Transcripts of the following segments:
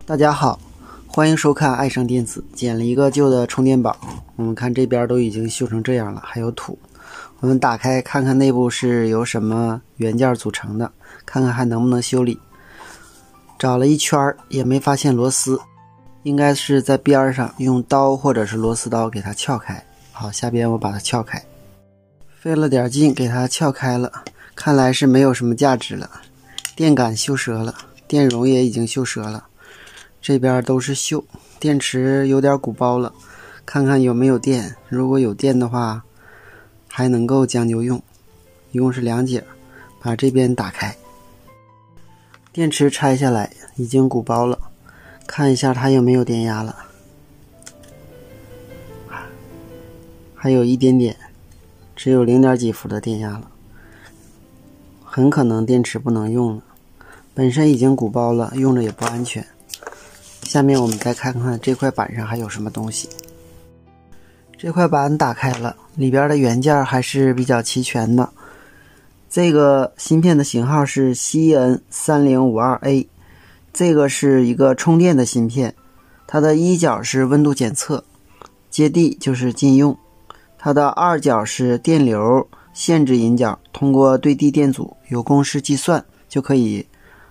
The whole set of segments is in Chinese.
大家好，欢迎收看爱上电子。捡了一个旧的充电宝，我们看这边都已经锈成这样了，还有土。我们打开看看内部是由什么元件组成的，看看还能不能修理。找了一圈也没发现螺丝，应该是在边上用刀或者是螺丝刀给它撬开。好，下边我把它撬开，费了点劲给它撬开了，看来是没有什么价值了。电杆锈折了，电容也已经锈折了，这边都是锈，电池有点鼓包了，看看有没有电，如果有电的话还能够将就用。一共是2节，把这边打开，电池拆下来已经鼓包了，看一下它有没有电压了，还有一点点，只有0点几伏的电压了，很可能电池不能用了，本身已经鼓包了，用着也不安全。下面我们再看看这块板上还有什么东西。这块板打开了，里边的元件还是比较齐全的。这个芯片的型号是 CN3052A， 这个是一个充电的芯片，它的一角是温度检测，接地就是禁用，它的二角是电流限制引角，通过对地电阻有公式计算就可以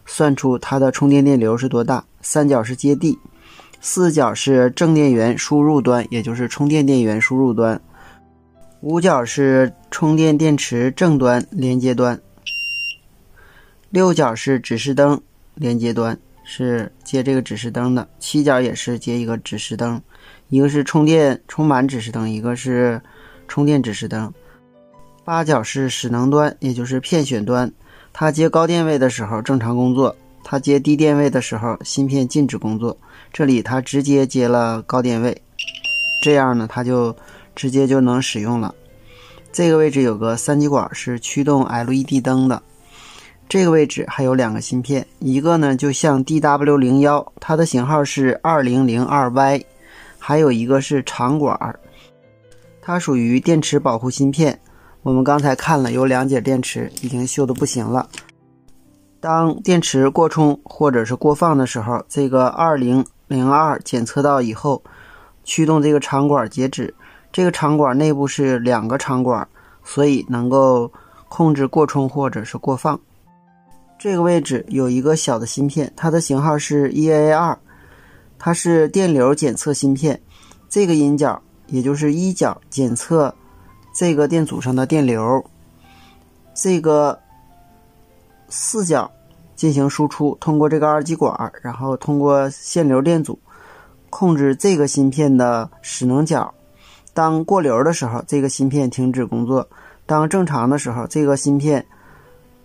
算出它的充电电流是多大。三角是接地，四角是正电源输入端，也就是充电电源输入端，五角是充电电池正端连接端，六角是指示灯连接端，是接这个指示灯的，七角也是接一个指示灯，一个是充满指示灯，一个是充电指示灯，八角是使能端，也就是片选端，它接高电位的时候正常工作，它接低电位的时候芯片禁止工作，这里它直接接了高电位，这样呢它就直接就能使用了。这个位置有个3极管是驱动 LED 灯的，这个位置还有2个芯片，一个呢就像 DW01， 它的型号是 2002Y， 还有一个是长管，它属于电池保护芯片。我们刚才看了有2节电池已经锈得不行了，当电池过充或者是过放的时候，这个2002检测到以后，驱动这个长管截止，这个长管内部是2个长管，所以能够控制过充或者是过放。这个位置有一个小的芯片，它的型号是 EA2， 它是电流检测芯片，这个引角也就是一角检测这个电阻上的电流，这个4角进行输出，通过这个2极管，然后通过限流电阻控制这个芯片的使能角，当过流的时候这个芯片停止工作，当正常的时候这个芯片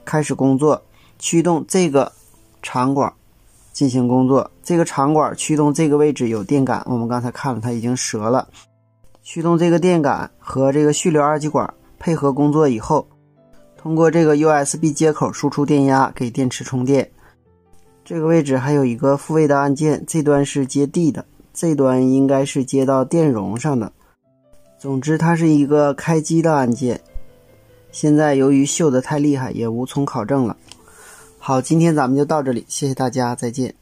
开始工作，驱动这个长管进行工作，这个长管驱动这个位置有电感，我们刚才看了它已经折了，驱动这个电感和这个序流2极管配合工作以后，通过这个 USB 接口输出电压给电池充电。这个位置还有一个复位的按键，这端是接地的，这端应该是接到电容上的。总之它是一个开机的按键，现在由于锈得太厉害也无从考证了。好，今天咱们就到这里，谢谢大家，再见。